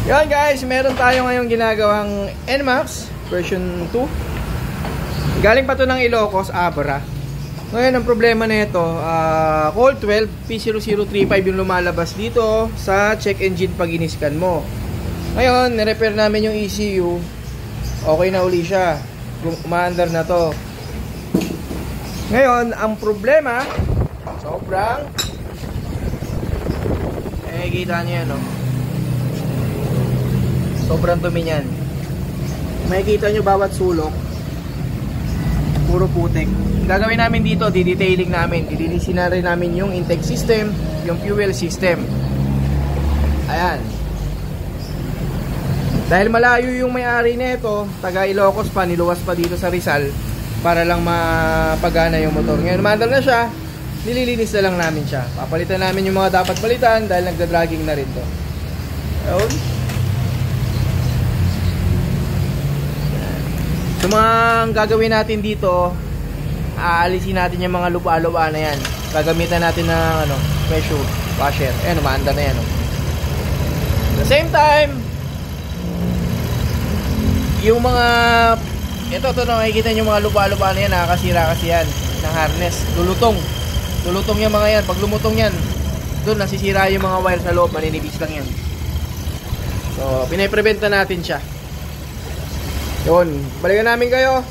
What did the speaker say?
Yan guys, meron tayo ngayong ginagawang NMAX version 2. Galing pa to ng Ilocos, Abra. Ngayon ang problema na ito, Colt 12 P0035 yung lumalabas dito sa check engine pag iniscan mo. Ngayon, nirepair namin yung ECU. Okay na uli siya. Umaandar na to. Ngayon, ang problema, sobrang kita nyo yan, no? Sobrang dumi niyan. Makikita nyo bawat sulok puro putik. Gagawin namin dito, di-detailing namin, dilinisin na rin namin yung intake system, yung fuel system. Ayan. Dahil malayo yung may-ari nito, taga Ilocos pa, niluwas pa dito sa Rizal para lang mapagana yung motor. Ngayon mandal na siya, nililinis na lang namin siya. Papalitan namin yung mga dapat palitan dahil nagda-dragging na rin to. Ayun. So mga gagawin natin dito, aalisin natin yung mga lupa-lupa na yan. Gagamitan natin ng pressure washer. Ayan, umaanda na yan. At the same time, yung mga ito nakikita nyo mga lupa-lupa na yan, nakakasira kasi yan ng harness. Lulutong yung mga yan. Pag lumutong yan, doon nasisira yung mga wire sa loob, maninipis lang yan. So, pinapreventa natin siya. Yun, balikan namin kayo